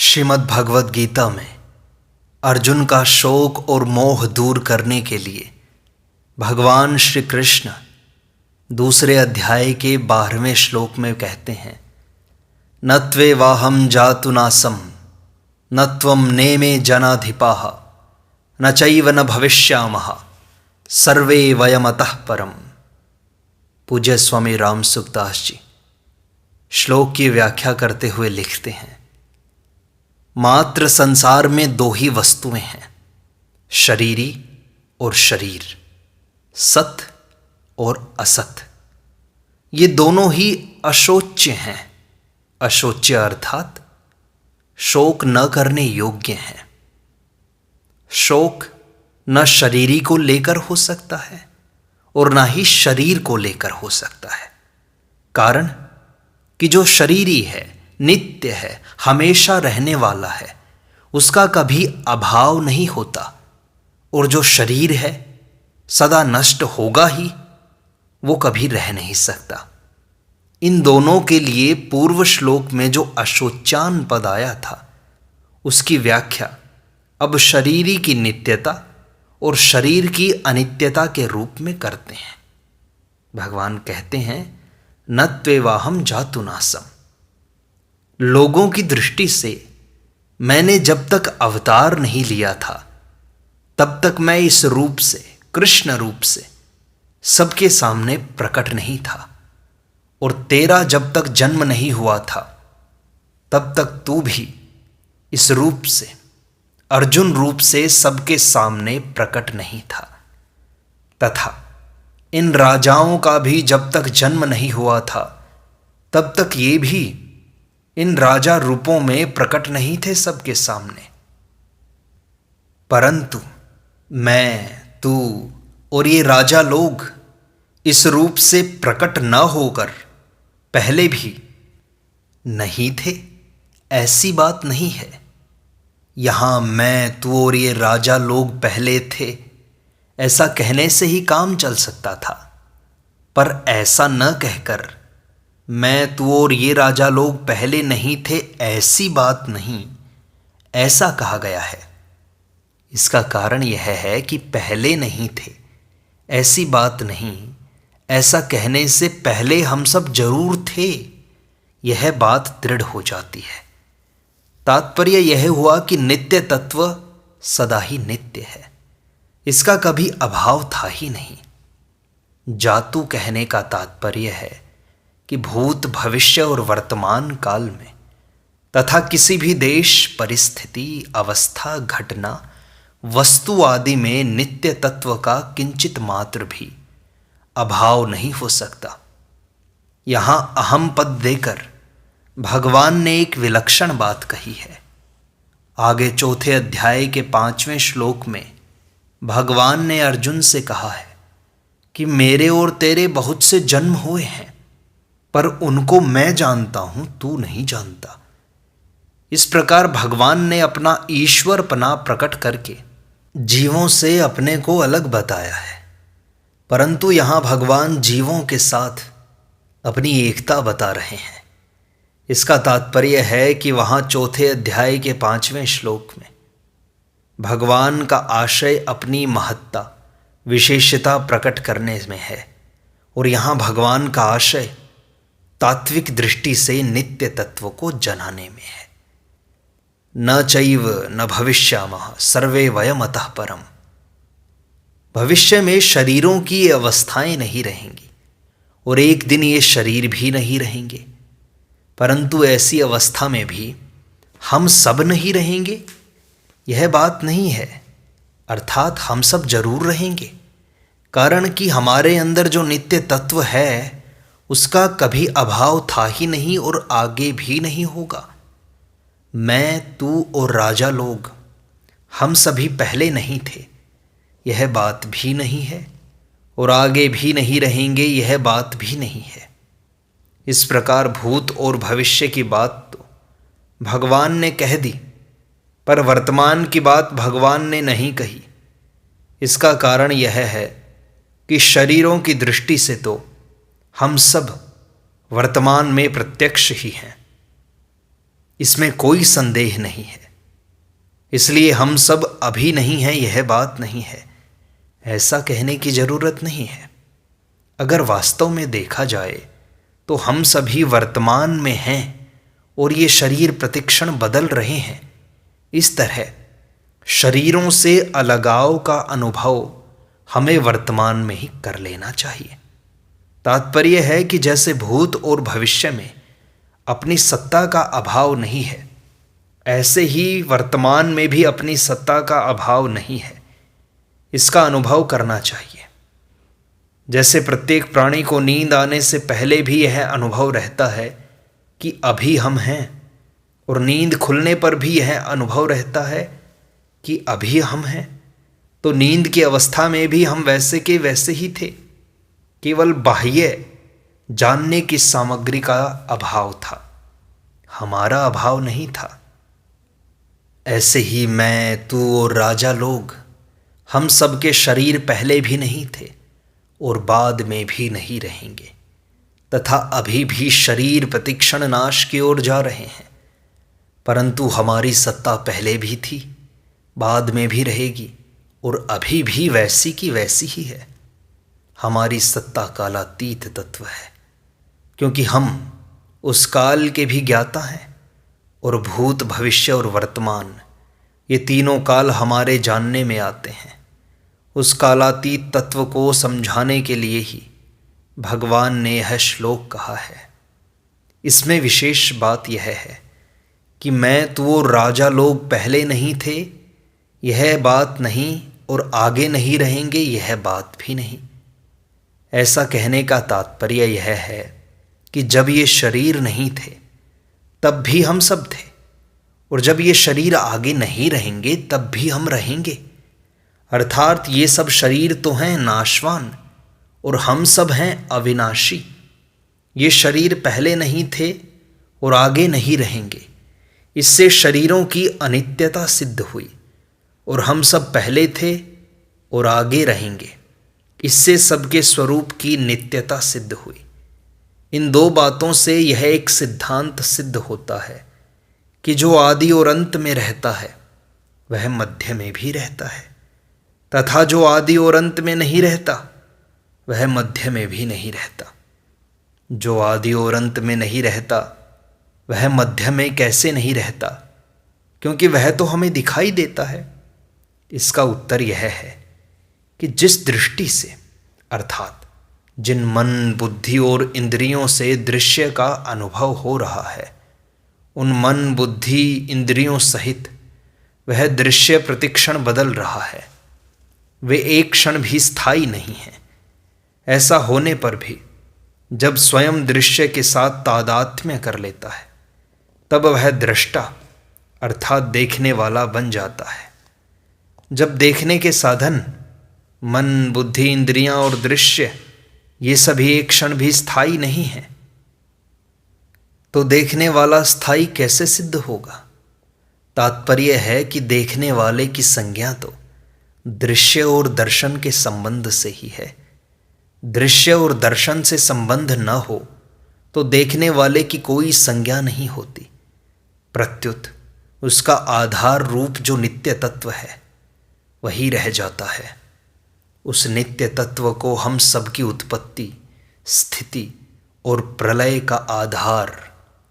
श्रीमद् भगवद गीता में अर्जुन का शोक और मोह दूर करने के लिए भगवान श्री कृष्ण दूसरे अध्याय के 12वें श्लोक में कहते हैं, न त्वेवाहं जातुनासं न त्वं नेमे जनाधिपाः न चैव न भविष्यामः सर्वे वयमतः परम। पूज्य स्वामी राम सुखदास जी श्लोक की व्याख्या करते हुए लिखते हैं, मात्र संसार में दो ही वस्तुएं हैं, शरीरी और शरीर, सत और असत। ये दोनों ही अशोच्य हैं। अशोच्य अर्थात शोक न करने योग्य हैं। शोक न शरीरी को लेकर हो सकता है और न ही शरीर को लेकर हो सकता है। कारण कि जो शरीरी है, नित्य है, हमेशा रहने वाला है, उसका कभी अभाव नहीं होता, और जो शरीर है सदा नष्ट होगा ही, वो कभी रह नहीं सकता। इन दोनों के लिए पूर्व श्लोक में जो अशोच्यान पद आया था, उसकी व्याख्या अब शरीरी की नित्यता और शरीर की अनित्यता के रूप में करते हैं। भगवान कहते हैं, न त्वेवाहं जातुनासं। लोगों की दृष्टि से मैंने जब तक अवतार नहीं लिया था, तब तक मैं इस रूप से, कृष्ण रूप से सबके सामने प्रकट नहीं था। और तेरा जब तक जन्म नहीं हुआ था, तब तक तू भी इस रूप से, अर्जुन रूप से सबके सामने प्रकट नहीं था। तथा इन राजाओं का भी जब तक जन्म नहीं हुआ था, तब तक ये भी इन राजा रूपों में प्रकट नहीं थे सबके सामने। परंतु मैं, तू और ये राजा लोग इस रूप से प्रकट न होकर पहले भी नहीं थे, ऐसी बात नहीं है। यहां मैं, तू और ये राजा लोग पहले थे, ऐसा कहने से ही काम चल सकता था। पर ऐसा न कहकर मैं, तू और ये राजा लोग पहले नहीं थे, ऐसी बात नहीं, ऐसा कहा गया है। इसका कारण यह है कि पहले नहीं थे, ऐसी बात नहीं, ऐसा कहने से पहले हम सब जरूर थे, यह बात दृढ़ हो जाती है। तात्पर्य यह हुआ कि नित्य तत्व सदा ही नित्य है, इसका कभी अभाव था ही नहीं। जातु कहने का तात्पर्य है कि भूत, भविष्य और वर्तमान काल में तथा किसी भी देश, परिस्थिति, अवस्था, घटना, वस्तु आदि में नित्य तत्व का किंचित मात्र भी अभाव नहीं हो सकता। यहां अहम पद देकर भगवान ने एक विलक्षण बात कही है। आगे चौथे अध्याय के 5वें श्लोक में भगवान ने अर्जुन से कहा है कि मेरे और तेरे बहुत से जन्म हुए हैं, पर उनको मैं जानता हूं, तू नहीं जानता। इस प्रकार भगवान ने अपना ईश्वरपना प्रकट करके जीवों से अपने को अलग बताया है। परंतु यहां भगवान जीवों के साथ अपनी एकता बता रहे हैं। इसका तात्पर्य है कि वहां चौथे अध्याय के 5वें श्लोक में भगवान का आशय अपनी महत्ता, विशेषता प्रकट करने में है, और यहां भगवान का आशय तात्विक दृष्टि से नित्य तत्व को जनाने में है। न चैव न भविष्यामः सर्वे वयमतः परम। भविष्य में शरीरों की ये अवस्थाएं नहीं रहेंगी और एक दिन ये शरीर भी नहीं रहेंगे, परंतु ऐसी अवस्था में भी हम सब नहीं रहेंगे, यह बात नहीं है। अर्थात हम सब जरूर रहेंगे, कारण कि हमारे अंदर जो नित्य तत्व है उसका कभी अभाव था ही नहीं और आगे भी नहीं होगा। मैं, तू और राजा लोग हम सभी पहले नहीं थे, यह बात भी नहीं है, और आगे भी नहीं रहेंगे, यह बात भी नहीं है। इस प्रकार भूत और भविष्य की बात तो भगवान ने कह दी, पर वर्तमान की बात भगवान ने नहीं कही। इसका कारण यह है कि शरीरों की दृष्टि से तो हम सब वर्तमान में प्रत्यक्ष ही हैं। इसमें कोई संदेह नहीं है। इसलिए हम सब अभी नहीं हैं, यह बात नहीं है, ऐसा कहने की जरूरत नहीं है। अगर वास्तव में देखा जाए तो हम सभी वर्तमान में हैं और ये शरीर प्रतिक्षण बदल रहे हैं। इस तरह शरीरों से अलगाव का अनुभव हमें वर्तमान में ही कर लेना चाहिए। तात्पर्य है कि जैसे भूत और भविष्य में अपनी सत्ता का अभाव नहीं है, ऐसे ही वर्तमान में भी अपनी सत्ता का अभाव नहीं है। इसका अनुभव करना चाहिए। जैसे प्रत्येक प्राणी को नींद आने से पहले भी यह अनुभव रहता है कि अभी हम हैं, और नींद खुलने पर भी यह अनुभव रहता है कि अभी हम हैं, तो नींद की अवस्था में भी हम वैसे के वैसे ही थे, केवल बाह्य जानने की सामग्री का अभाव था, हमारा अभाव नहीं था। ऐसे ही मैं, तू और राजा लोग, हम सबके शरीर पहले भी नहीं थे और बाद में भी नहीं रहेंगे, तथा अभी भी शरीर प्रतिक्षण नाश की ओर जा रहे हैं। परंतु हमारी सत्ता पहले भी थी, बाद में भी रहेगी और अभी भी वैसी की वैसी ही है। हमारी सत्ता कालातीत तत्व है, क्योंकि हम उस काल के भी ज्ञाता हैं, और भूत, भविष्य और वर्तमान, ये तीनों काल हमारे जानने में आते हैं। उस कालातीत तत्व को समझाने के लिए ही भगवान ने यह श्लोक कहा है। इसमें विशेष बात यह है कि मैं, तू और राजा लोग पहले नहीं थे, यह बात नहीं, और आगे नहीं रहेंगे, यह बात भी नहीं। ऐसा कहने का तात्पर्य यह है कि जब ये शरीर नहीं थे तब भी हम सब थे, और जब ये शरीर आगे नहीं रहेंगे तब भी हम रहेंगे। अर्थात ये सब शरीर तो हैं नाशवान और हम सब हैं अविनाशी। ये शरीर पहले नहीं थे और आगे नहीं रहेंगे। इससे शरीरों की अनित्यता सिद्ध हुई, और हम सब पहले थे और आगे रहेंगे। इससे सबके स्वरूप की नित्यता सिद्ध हुई। इन दो बातों से यह एक सिद्धांत सिद्ध होता है कि जो आदि और अंत में रहता है वह मध्य में भी रहता है, तथा जो आदि और अंत में नहीं रहता वह मध्य में भी नहीं रहता। जो आदि और अंत में नहीं रहता वह मध्य में कैसे नहीं रहता, क्योंकि वह तो हमें दिखाई देता है। इसका उत्तर यह है कि जिस दृष्टि से, अर्थात जिन मन, बुद्धि और इंद्रियों से दृश्य का अनुभव हो रहा है, उन मन, बुद्धि, इंद्रियों सहित वह दृश्य प्रतिक्षण बदल रहा है। वे एक क्षण भी स्थायी नहीं हैं। ऐसा होने पर भी जब स्वयं दृश्य के साथ तादात्म्य कर लेता है, तब वह दृष्टा अर्थात देखने वाला बन जाता है। जब देखने के साधन मन, बुद्धि, इंद्रियां और दृश्य ये सभी एक क्षण भी स्थायी नहीं हैं, तो देखने वाला स्थायी कैसे सिद्ध होगा? तात्पर्य है कि देखने वाले की संज्ञा तो दृश्य और दर्शन के संबंध से ही है। दृश्य और दर्शन से संबंध न हो तो देखने वाले की कोई संज्ञा नहीं होती। प्रत्युत उसका आधार रूप जो नित्य तत्व है वही रह जाता है। उस नित्य तत्व को हम सबकी उत्पत्ति, स्थिति और प्रलय का आधार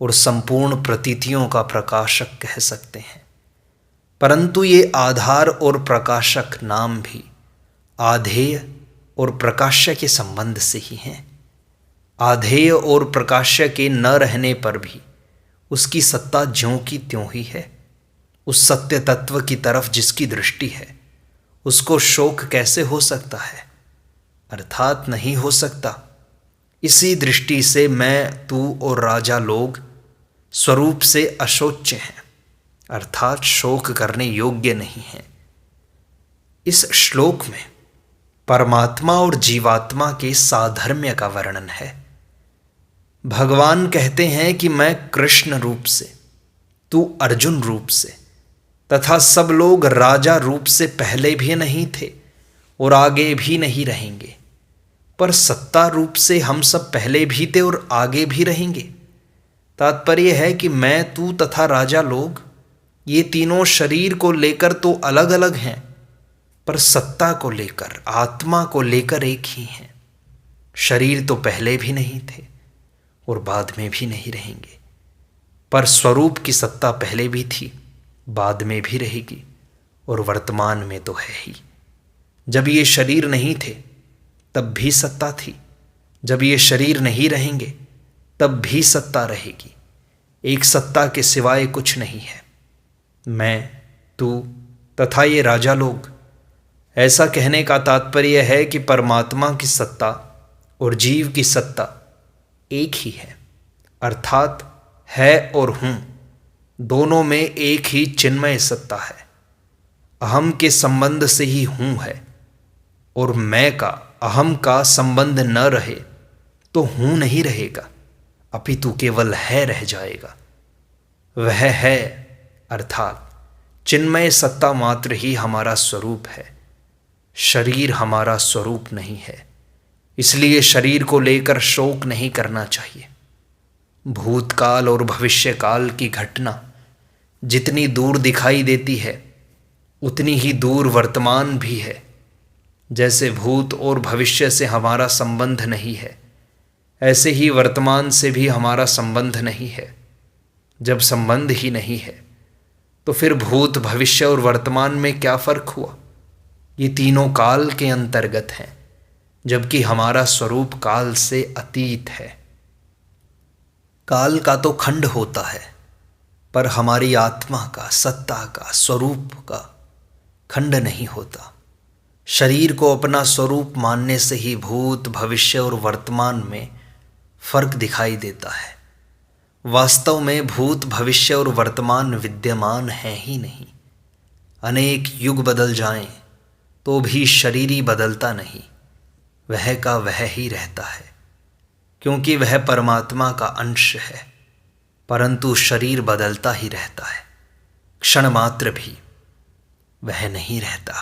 और संपूर्ण प्रतीतियों का प्रकाशक कह सकते हैं। परंतु ये आधार और प्रकाशक नाम भी आधेय और प्रकाश्य के संबंध से ही हैं। आधेय और प्रकाश्य के न रहने पर भी उसकी सत्ता ज्यों की त्यों ही है। उस सत्य तत्व की तरफ जिसकी दृष्टि है उसको शोक कैसे हो सकता है? अर्थात नहीं हो सकता। इसी दृष्टि से मैं, तू और राजा लोग स्वरूप से अशोच्य हैं, अर्थात शोक करने योग्य नहीं हैं। इस श्लोक में परमात्मा और जीवात्मा के साधर्म्य का वर्णन है। भगवान कहते हैं कि मैं कृष्ण रूप से, तू अर्जुन रूप से तथा सब लोग राजा रूप से पहले भी नहीं थे और आगे भी नहीं रहेंगे, पर सत्ता रूप से हम सब पहले भी थे और आगे भी रहेंगे। तात्पर्य है कि मैं, तू तथा राजा लोग, ये तीनों शरीर को लेकर तो अलग अलग हैं, पर सत्ता को लेकर, आत्मा को लेकर एक ही हैं। शरीर तो पहले भी नहीं थे और बाद में भी नहीं रहेंगे, पर स्वरूप की सत्ता पहले भी थी, बाद में भी रहेगी और वर्तमान में तो है ही। जब ये शरीर नहीं थे तब भी सत्ता थी, जब ये शरीर नहीं रहेंगे तब भी सत्ता रहेगी। एक सत्ता के सिवाय कुछ नहीं है। मैं, तू तथा ये राजा लोग, ऐसा कहने का तात्पर्य है कि परमात्मा की सत्ता और जीव की सत्ता एक ही है, अर्थात है और हूँ दोनों में एक ही चिन्मय सत्ता है। अहम के संबंध से ही हूँ है, और मैं का, अहम का संबंध न रहे तो हूँ नहीं रहेगा, अपितु केवल है रह जाएगा। वह है अर्थात चिन्मय सत्ता मात्र ही हमारा स्वरूप है। शरीर हमारा स्वरूप नहीं है, इसलिए शरीर को लेकर शोक नहीं करना चाहिए। भूतकाल और भविष्यकाल की घटना जितनी दूर दिखाई देती है उतनी ही दूर वर्तमान भी है। जैसे भूत और भविष्य से हमारा संबंध नहीं है, ऐसे ही वर्तमान से भी हमारा संबंध नहीं है। जब संबंध ही नहीं है तो फिर भूत, भविष्य और वर्तमान में क्या फर्क हुआ? ये तीनों काल के अंतर्गत हैं, जबकि हमारा स्वरूप काल से अतीत है। काल का तो खंड होता है, पर हमारी आत्मा का, सत्ता का, स्वरूप का खंड नहीं होता। शरीर को अपना स्वरूप मानने से ही भूत, भविष्य और वर्तमान में फर्क दिखाई देता है। वास्तव में भूत, भविष्य और वर्तमान विद्यमान हैं ही नहीं। अनेक युग बदल जाएं तो भी शरीरी बदलता नहीं, वह का वह ही रहता है, क्योंकि वह परमात्मा का अंश है। परंतु शरीर बदलता ही रहता है, क्षण मात्र भी वह नहीं रहता।